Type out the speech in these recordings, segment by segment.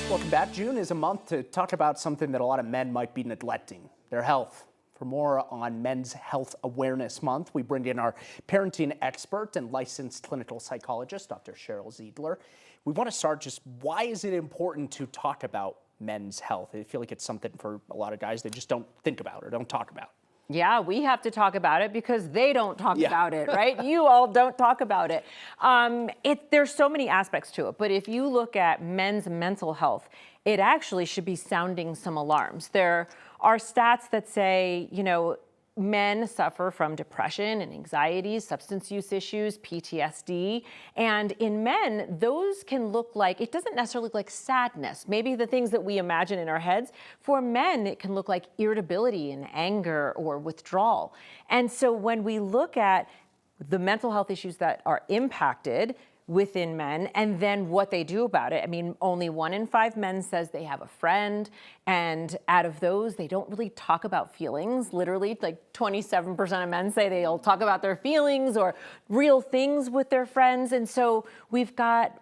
Welcome back. June is a month to talk about something that a lot of men might be neglecting, their health. For more on Men's Health Awareness Month, we bring in our parenting expert and licensed clinical psychologist, Dr. Sheryl Ziegler. We want to start just why is it important to talk about men's health? I feel like it's something for a lot of guys they just don't think about or don't talk about. Yeah, we have to talk about it because they don't talk about it, right? You all don't talk about it. There's so many aspects to it, but if you look at men's mental health, it actually should be sounding some alarms. There are stats that say, men suffer from depression and anxiety, substance use issues, PTSD. And in men, those can look like, it doesn't necessarily look like sadness. Maybe the things that we imagine in our heads. For men, it can look like irritability and anger or withdrawal. And so when we look at the mental health issues that are impacted within men and then what they do about it. I mean, only 1 in 5 men says they have a friend, and out of those, they don't really talk about feelings. Literally, like 27% of men say they'll talk about their feelings or real things with their friends. And so we've got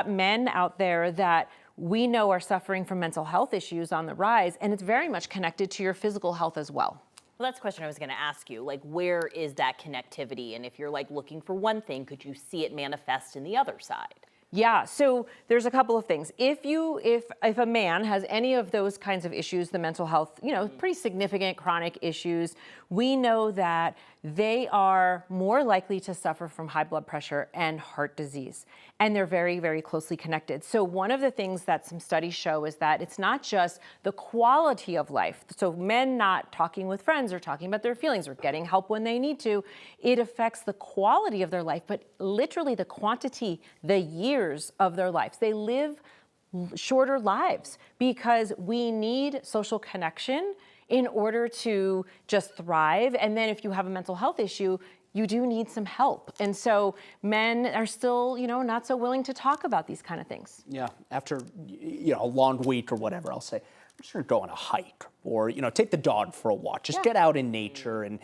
men out there that we know are suffering from mental health issues on the rise, and it's very much connected to your physical health as well. Well, that's a question I was going to ask you. Like, where is that connectivity? And if you're like looking for one thing, could you see it manifest in the other side? Yeah, so there's a couple of things. If a man has any of those kinds of issues, the mental health, pretty significant chronic issues, we know that they are more likely to suffer from high blood pressure and heart disease. And they're very, very closely connected. So one of the things that some studies show is that it's not just the quality of life. So men not talking with friends or talking about their feelings or getting help when they need to, it affects the quality of their life, but literally the quantity, the years of their lives. They live shorter lives because we need social connection in order to just thrive. And then if you have a mental health issue, you do need some help. And so men are still, not so willing to talk about these kind of things. Yeah, after a long week or whatever, I'll say, I'm just gonna go on a hike or take the dog for a walk. Just get out in nature and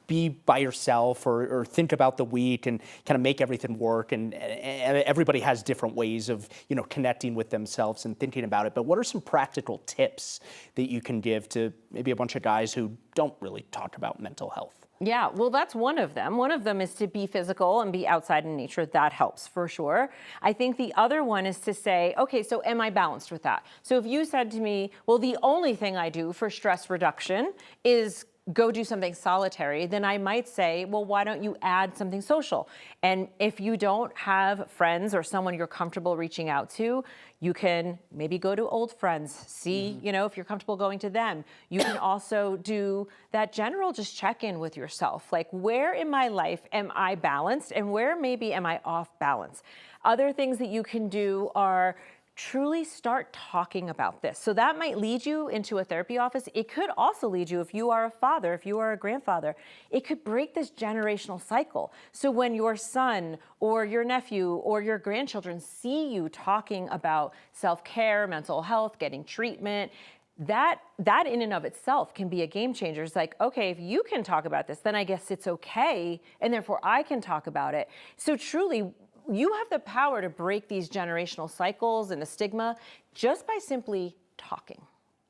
be by yourself or think about the week and kind of make everything work. And everybody has different ways of connecting with themselves and thinking about it. But what are some practical tips that you can give to maybe a bunch of guys who don't really talk about mental health? Yeah, well, that's one of them. One of them is to be physical and be outside in nature. That helps for sure. I think the other one is to say, okay, so am I balanced with that? So if you said to me, well, the only thing I do for stress reduction is go do something solitary, then I might say, well, why don't you add something social? And if you don't have friends or someone you're comfortable reaching out to, you can maybe go to old friends, see, if you're comfortable going to them. You can also do that general just check-in with yourself. Like, where in my life am I balanced and where maybe am I off balance? Other things that you can do are truly start talking about this. So that might lead you into a therapy office. It could also lead you, if you are a father, if you are a grandfather, it could break this generational cycle. So when your son or your nephew or your grandchildren see you talking about self-care, mental health, getting treatment, that in and of itself can be a game changer. It's like, okay, if you can talk about this, then I guess it's okay, and therefore I can talk about it. So truly, you have the power to break these generational cycles and the stigma just by simply talking.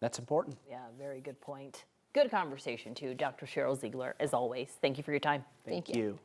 That's important. Yeah, very good point. Good conversation too, Dr. Sheryl Ziegler, as always. Thank you for your time. Thank you.